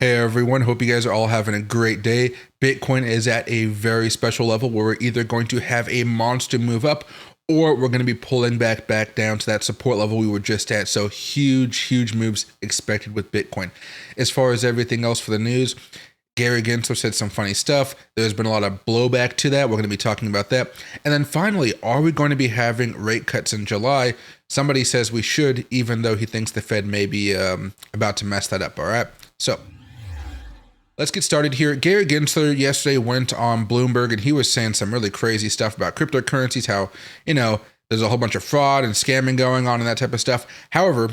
Hey everyone, hope you guys are all having a great day. Bitcoin is at a very special level where we're either going to have a monster move up or we're going to be pulling back down to that support level we were just at. So huge moves expected with Bitcoin. As far as everything else for the news, Gary Gensler said some funny stuff. There's been a lot of blowback to that. We're going to be talking about that. And then finally, are we going to be having rate cuts in July? Somebody says we should, even though he thinks the Fed may be about to mess that up. All right. So let's get started here. Gary Gensler yesterday went on Bloomberg and he was saying some really crazy stuff about cryptocurrencies, how, there's a whole bunch of fraud and scamming going on and that type of stuff. However,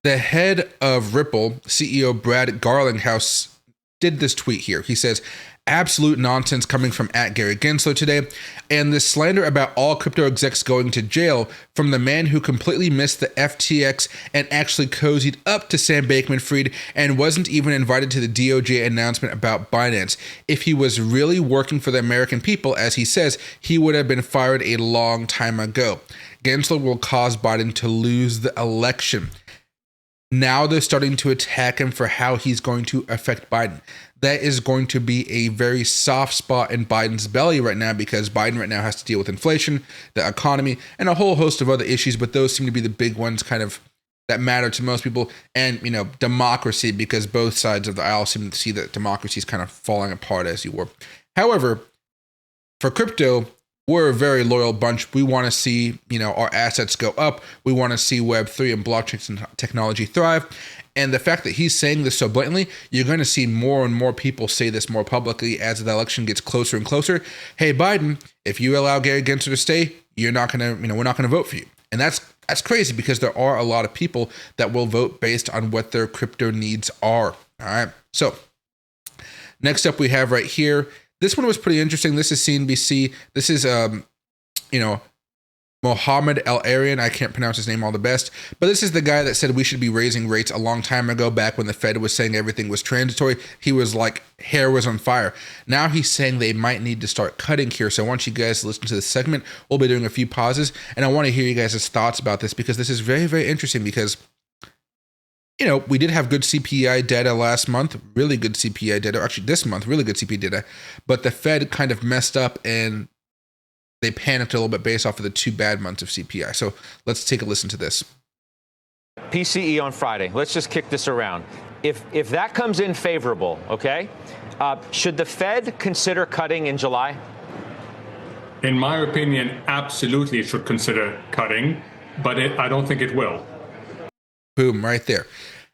the head of Ripple, CEO Brad Garlinghouse, did this tweet here. He says, absolute nonsense coming from @Gary Gensler today, and this slander about all crypto execs going to jail from the man who completely missed the FTX and actually cozied up to Sam Bankman-Fried and wasn't even invited to the DOJ announcement about Binance. If he was really working for the American people, as he says, he would have been fired a long time ago. Gensler will cause Biden to lose the election. Now they're starting to attack him for how he's going to affect Biden. That is going to be a very soft spot in Biden's belly right now because Biden right now has to deal with inflation, the economy, and a whole host of other issues. But those seem to be the big ones kind of that matter to most people. And, democracy, because both sides of the aisle seem to see that democracy is kind of falling apart, as you were. However, for crypto, we're a very loyal bunch. We want to see, our assets go up. We want to see Web3 and blockchain technology thrive. And the fact that he's saying this so blatantly, you're going to see more and more people say this more publicly as the election gets closer and closer. Hey, Biden, if you allow Gary Gensler to stay, you're not going to, we're not going to vote for you. And that's crazy because there are a lot of people that will vote based on what their crypto needs are. All right. So next up we have right here. This one was pretty interesting. This is CNBC. This is, Mohammed El-Arian. I can't pronounce his name all the best, but this is the guy that said we should be raising rates a long time ago, back when the Fed was saying everything was transitory. He was like, hair was on fire. Now he's saying they might need to start cutting here. So I want you guys to listen to this segment. We'll be doing a few pauses, and I want to hear you guys' thoughts about this because this is very, very interesting because we did have good CPI data last month, really good CPI data. Actually, this month, really good CPI data. But the Fed kind of messed up and they panicked a little bit based off of the 2 bad months of CPI. So let's take a listen to this. PCE on Friday. Let's just kick this around. If that comes in favorable, okay, should the Fed consider cutting in July? In my opinion, absolutely it should consider cutting, but I don't think it will. Boom, right there.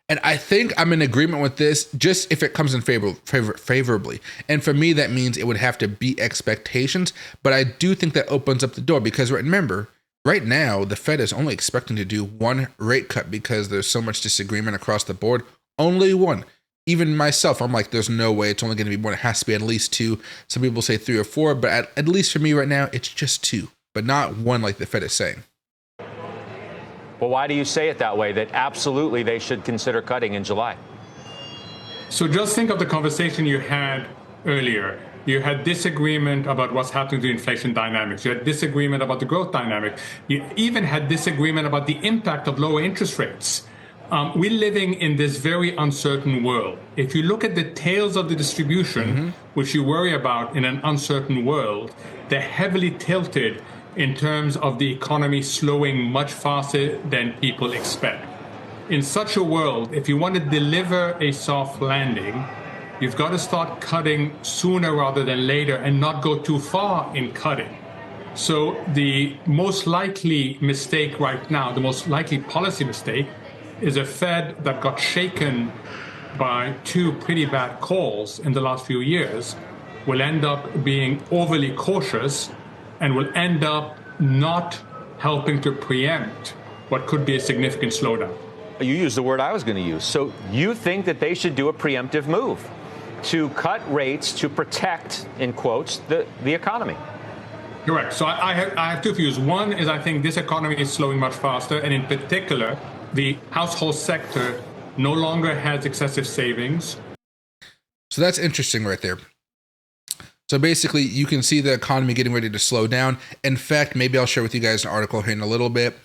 And I think I'm in agreement with this just if it comes in favorably. And for me, that means it would have to beat expectations. But I do think that opens up the door because remember, right now, the Fed is only expecting to do 1 rate cut because there's so much disagreement across the board. Only 1. Even myself, I'm like, there's no way it's only going to be 1. It has to be at least 2. Some people say 3 or 4, but at least for me right now, it's just 2, but not 1 like the Fed is saying. Well, why do you say it that way, that absolutely they should consider cutting in July? So just think of the conversation you had earlier. You had disagreement about what's happening to inflation dynamics. You had disagreement about the growth dynamic. You even had disagreement about the impact of lower interest rates. We're living in this very uncertain world. If you look at the tails of the distribution, which you worry about in an uncertain world, they're heavily tilted in terms of the economy slowing much faster than people expect. In such a world, if you want to deliver a soft landing, you've got to start cutting sooner rather than later and not go too far in cutting. So the most likely mistake right now, the most likely policy mistake, is a Fed that got shaken by 2 pretty bad calls in the last few years, will end up being overly cautious and will end up not helping to preempt what could be a significant slowdown. You used the word I was going to use. So you think that they should do a preemptive move to cut rates to protect, in quotes, the economy? Correct. So I have 2 views. One is I think this economy is slowing much faster, and in particular, the household sector no longer has excessive savings. So that's interesting right there. So basically, you can see the economy getting ready to slow down. In fact, maybe I'll share with you guys an article here in a little bit.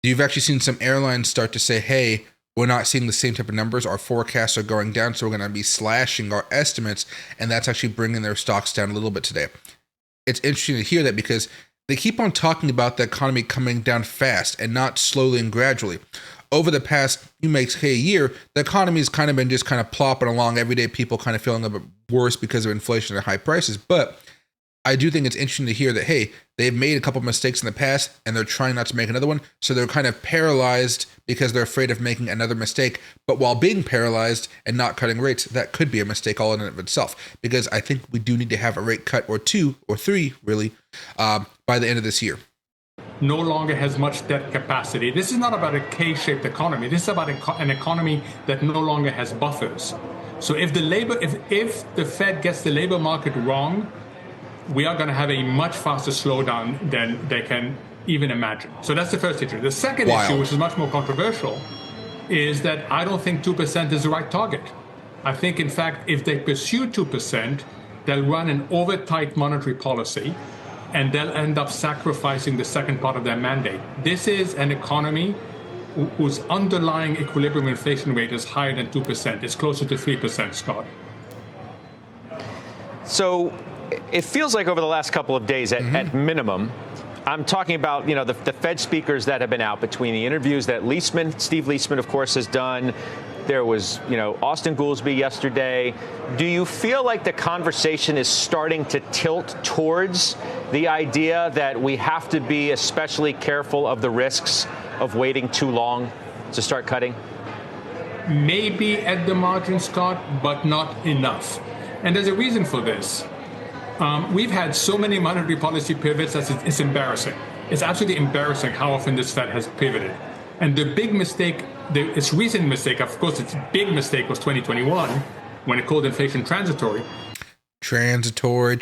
You've actually seen some airlines start to say, hey, we're not seeing the same type of numbers. Our forecasts are going down, so we're going to be slashing our estimates, and that's actually bringing their stocks down a little bit today. It's interesting to hear that because they keep on talking about the economy coming down fast and not slowly and gradually. Over the past, you may say a year, the economy's kind of been just kind of plopping along, everyday people kind of feeling a bit worse because of inflation and high prices. But I do think it's interesting to hear that, hey, they've made a couple of mistakes in the past and they're trying not to make another one. So they're kind of paralyzed because they're afraid of making another mistake. But while being paralyzed and not cutting rates, that could be a mistake all in and of itself. Because I think we do need to have a rate cut or 2 or 3, really, by the end of this year. No longer has much debt capacity. This is not about a K-shaped economy. This is about an economy that no longer has buffers. So if the Fed gets the labor market wrong, we are going to have a much faster slowdown than they can even imagine. So that's the first issue. The second issue, which is much more controversial, is that I don't think 2% is the right target. I think, in fact, if they pursue 2%, they'll run an over-tight monetary policy, and they'll end up sacrificing the second part of their mandate. This is an economy whose underlying equilibrium inflation rate is higher than 2%. It's closer to 3%, Scott. So it feels like over the last couple of days, at minimum, I'm talking about, the Fed speakers that have been out, between the interviews that Steve Leisman, of course, has done. There was, Austin Goolsbee yesterday. Do you feel like the conversation is starting to tilt towards the idea that we have to be especially careful of the risks of waiting too long to start cutting? Maybe at the margin, Scott, but not enough. And there's a reason for this. We've had so many monetary policy pivots that it's embarrassing. It's absolutely embarrassing how often this Fed has pivoted. And the big mistake, its recent mistake, of course, its big mistake was 2021, when it called inflation transitory. Transitory.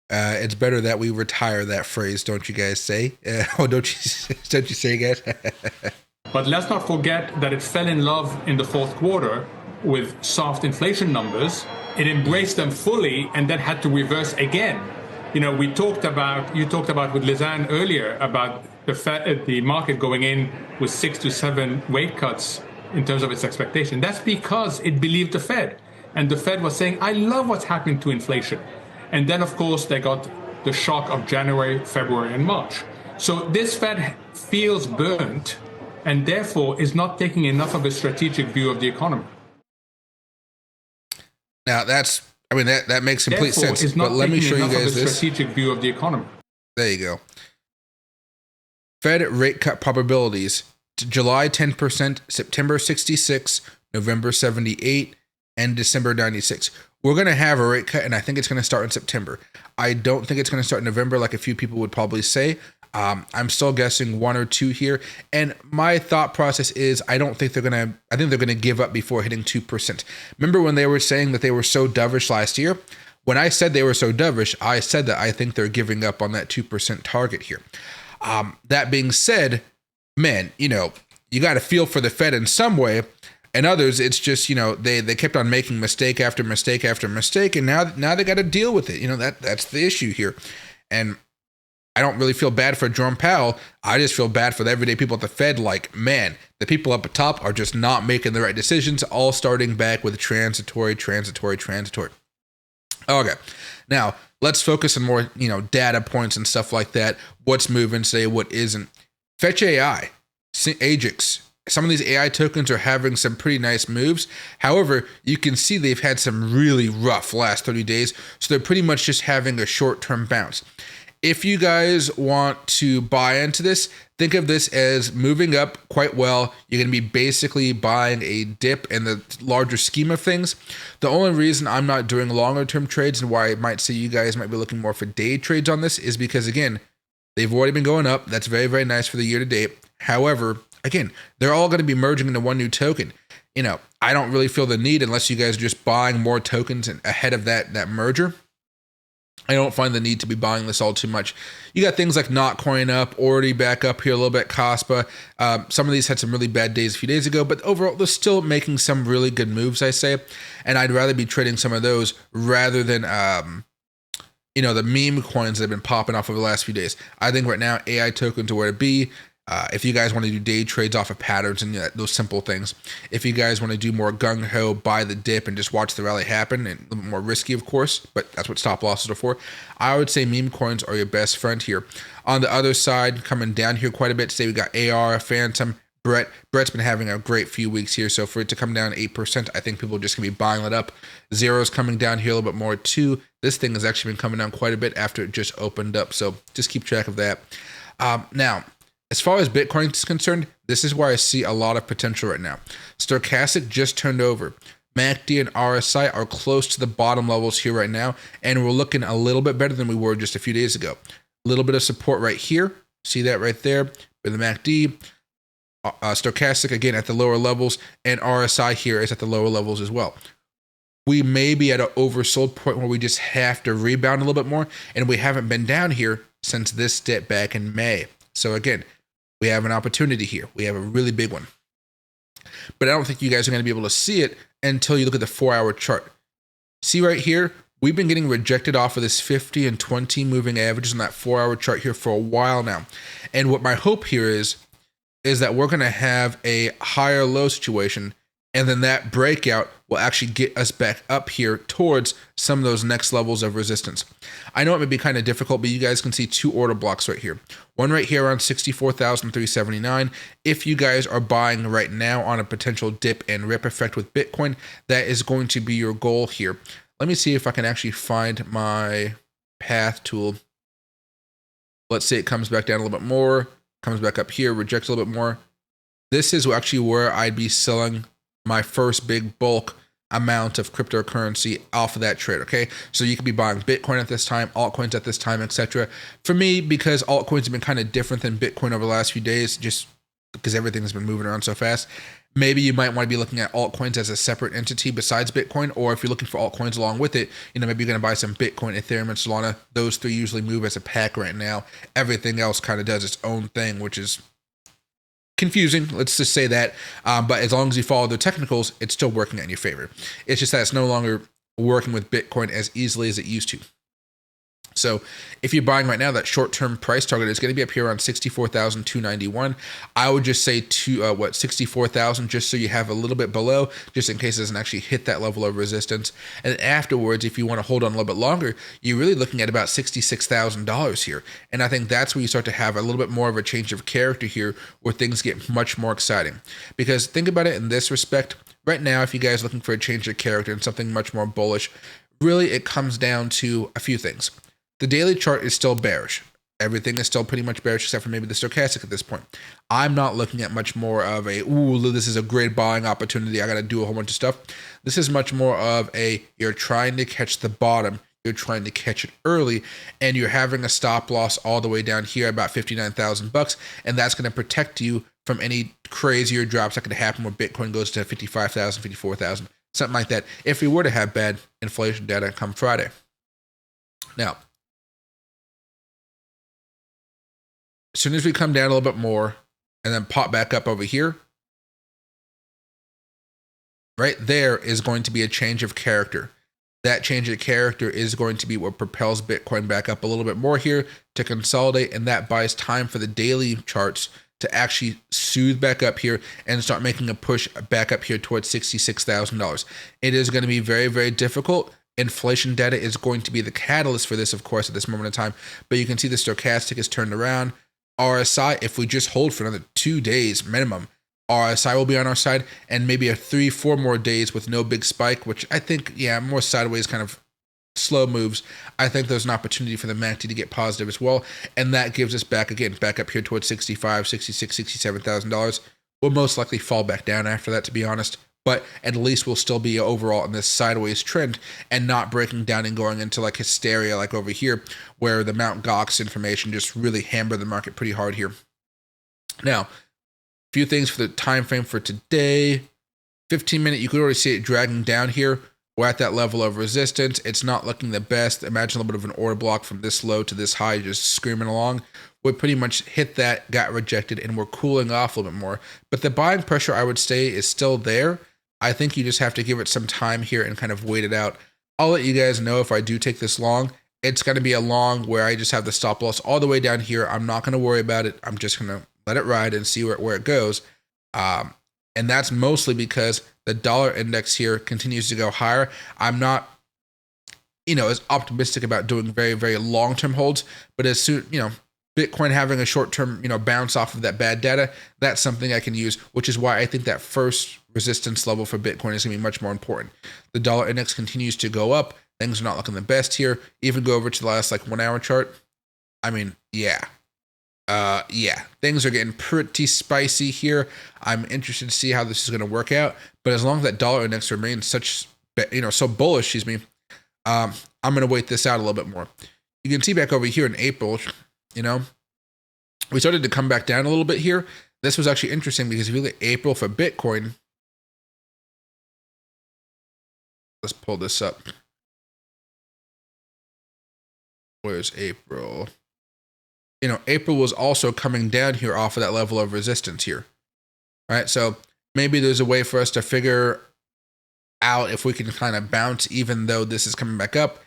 It's better that we retire that phrase, don't you guys say? Don't you say, guys? But let's not forget that it fell in love in the fourth quarter with soft inflation numbers. It embraced them fully and then had to reverse again. You talked about with Lizanne earlier about the market going in with 6 to 7 rate cuts in terms of its expectation. That's because it believed the Fed. And the Fed was saying, I love what's happening to inflation. And then, of course, they got the shock of January, February, and March. So this Fed feels burnt and therefore is not taking enough of a strategic view of the economy. Now, that makes complete sense. But let me show you guys this. Strategic view of the economy. There you go. Fed rate cut probabilities: July 10%, September 66, November 78, and December 96. We're going to have a rate cut, and I think it's going to start in September. I don't think it's going to start in November like a few people would probably say. I'm still guessing 1 or 2 here. And my thought process is I think they're going to give up before hitting 2%. Remember when they were saying that they were so dovish last year? When I said they were so dovish, I said that I think they're giving up on that 2% target here. That being said, man, you got to feel for the Fed in some way. And others, it's just, they kept on making mistake after mistake after mistake. And now they got to deal with it. That's the issue here. And I don't really feel bad for Jerome Powell. I just feel bad for the everyday people at the Fed. Like, man, the people up at top are just not making the right decisions, all starting back with transitory. Okay. Now, let's focus on more, data points and stuff like that. What's moving, say what isn't. Fetch AI, Ajax. Some of these AI tokens are having some pretty nice moves. However, you can see they've had some really rough last 30 days. So they're pretty much just having a short-term bounce. If you guys want to buy into this, think of this as moving up quite well. You're going to be basically buying a dip in the larger scheme of things. The only reason I'm not doing longer term trades and why I might say you guys might be looking more for day trades on this is because, again, they've already been going up. That's very, very nice for the year to date. However, again, they're all going to be merging into one new token. I don't really feel the need unless you guys are just buying more tokens ahead of that merger. I don't find the need to be buying this all too much. You got things like Notcoin up, already back up here a little bit, Cospa. Some of these had some really bad days a few days ago, but overall, they're still making some really good moves, I say. And I'd rather be trading some of those rather than, the meme coins that have been popping off over the last few days. I think right now, AI tokens are where to be. If you guys want to do day trades off of patterns and those simple things, if you guys want to do more gung-ho, buy the dip and just watch the rally happen, and a little bit more risky, of course, but that's what stop losses are for, I would say meme coins are your best friend here. On the other side, coming down here quite a bit, today we got AR, Phantom, Brett's been having a great few weeks here, so for it to come down 8%, I think people are just going to be buying it up. Zero's coming down here a little bit more too. This thing has actually been coming down quite a bit after it just opened up, so just keep track of that. Now, as far as Bitcoin is concerned, this is where I see a lot of potential right now. Stochastic just turned over. MACD and RSI are close to the bottom levels here right now, and we're looking a little bit better than we were just a few days ago. A little bit of support right here. See that right there with the MACD. Stochastic again at the lower levels, and RSI here is at the lower levels as well. We may be at an oversold point where we just have to rebound a little bit more, and we haven't been down here since this dip back in May. So again, we have an opportunity here. We have a really big one. But I don't think you guys are going to be able to see it until you look at the 4-hour chart. See right here, we've been getting rejected off of this 50 and 20 moving averages on that 4-hour chart here for a while now. And what my hope here is that we're going to have a higher low situation, and then that breakout will actually get us back up here towards some of those next levels of resistance. I know it may be kind of difficult, but you guys can see two order blocks right here. One right here around 64,379. If you guys are buying right now on a potential dip and rip effect with Bitcoin, that is going to be your goal here. Let me see if I can actually find my path tool. Let's say it comes back down a little bit more, comes back up here, rejects a little bit more. This is actually where I'd be selling my first big bulk amount of cryptocurrency off of that trade, okay? So you could be buying Bitcoin at this time, altcoins at this time, etc. For me, because altcoins have been kind of different than Bitcoin over the last few days, just because everything has been moving around so fast, maybe you might want to be looking at altcoins as a separate entity besides Bitcoin, or if you're looking for altcoins along with it, maybe you're going to buy some Bitcoin, Ethereum, and Solana. Those three usually move as a pack right now. Everything else kind of does its own thing, which is confusing, let's just say that, but as long as you follow the technicals, it's still working in your favor. It's just that it's no longer working with Bitcoin as easily as it used to. So if you're buying right now, that short-term price target is going to be up here around 64,291. I would just say 64,000, just so you have a little bit below, just in case it doesn't actually hit that level of resistance. And afterwards, if you want to hold on a little bit longer, you're really looking at about $66,000 here. And I think that's where you start to have a little bit more of a change of character here, where things get much more exciting. Because think about it in this respect. Right now, if you guys are looking for a change of character and something much more bullish, really it comes down to a few things. The daily chart is still bearish. Everything is still pretty much bearish except for maybe the stochastic at this point. I'm not looking at much more of a, ooh, this is a great buying opportunity, I got to do a whole bunch of stuff. This is much more of a, you're trying to catch the bottom, you're trying to catch it early, and you're having a stop loss all the way down here about $59,000, and that's going to protect you from any crazier drops that could happen where Bitcoin goes to 55,000, 54,000, something like that, if we were to have bad inflation data come Friday. Now, as soon as we come down a little bit more and then pop back up over here, right there is going to be a change of character. That change of character is going to be what propels Bitcoin back up a little bit more here to consolidate, and that buys time for the daily charts to actually soothe back up here and start making a push back up here towards $66,000. It is going to be very, very difficult. Inflation data is going to be the catalyst for this, of course, at this moment in time, but you can see the stochastic is turned around. RSI, if we just hold for another 2 days minimum, RSI will be on our side, and maybe a 3-4 more days with no big spike, which I think, yeah, more sideways kind of slow moves. I think there's an opportunity for the MACD to get positive as well, and that gives us back up here towards $65,000, $66,000, $67,000. We'll most likely fall back down after that, to be honest, but at least we'll still be overall in this sideways trend and not breaking down and going into like hysteria like over here, where the Mt. Gox information just really hammered the market pretty hard here. Now, a few things for the time frame for today. 15-minute, you could already see it dragging down here. We're at that level of resistance. It's not looking the best. Imagine a little bit of an order block from this low to this high, just screaming along. We pretty much hit that, got rejected, and we're cooling off a little bit more. But the buying pressure, I would say, is still there. I think you just have to give it some time here and kind of wait it out. I'll let you guys know if I do take this long. It's going to be a long where I just have the stop loss all the way down here. I'm not going to worry about it. I'm just going to let it ride and see where it goes. And that's mostly because the dollar index here continues to go higher. I'm not, as optimistic about doing very, very long-term holds, but as soon, Bitcoin having a short-term, bounce off of that bad data, that's something I can use, which is why I think that first resistance level for Bitcoin is going to be much more important. The dollar index continues to go up. Things are not looking the best here. Even go over to the last 1 hour chart. I mean, yeah, things are getting pretty spicy here. I'm interested to see how this is going to work out. But as long as that dollar index remains so bullish, I'm going to wait this out a little bit more. You can see back over here in April, we started to come back down a little bit here. This was actually interesting because if you look at April for Bitcoin, let's pull this up. Where's April? April was also coming down here off of that level of resistance here. All right, so maybe there's a way for us to figure out if we can kind of bounce even though this is coming back up.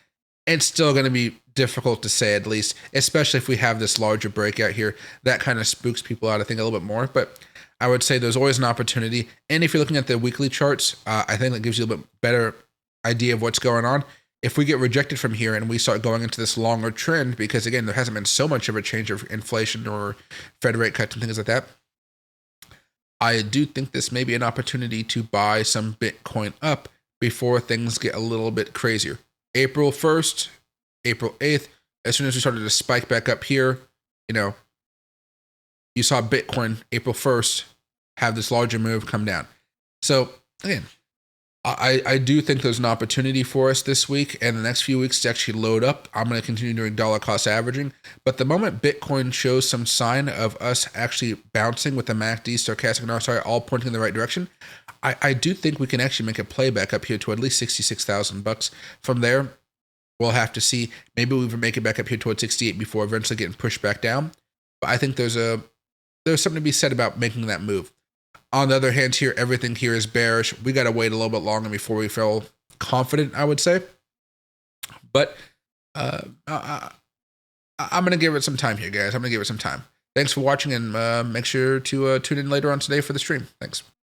It's still going to be difficult to say, at least, especially if we have this larger breakout here. That kind of spooks people out, I think, a little bit more. But I would say there's always an opportunity. And if you're looking at the weekly charts, I think that gives you a bit better idea of what's going on. If we get rejected from here and we start going into this longer trend, because again, there hasn't been so much of a change of inflation or Fed rate cuts and things like that, I do think this may be an opportunity to buy some Bitcoin up before things get a little bit crazier. April 1st, April 8th, as soon as we started to spike back up here, you saw Bitcoin April 1st have this larger move come down. So again, I do think there's an opportunity for us this week and the next few weeks to actually load up. I'm going to continue doing dollar cost averaging. But the moment Bitcoin shows some sign of us actually bouncing with the MACD, stochastic, and RSI all pointing in the right direction, I do think we can actually make a play back up here to at least $66,000. From there, we'll have to see. Maybe we even make it back up here towards 68 before eventually getting pushed back down. But I think there's something to be said about making that move. On the other hand, here, everything here is bearish. We got to wait a little bit longer before we feel confident, I would say. But I'm going to give it some time here, guys. I'm going to give it some time. Thanks for watching, and make sure to tune in later on today for the stream. Thanks.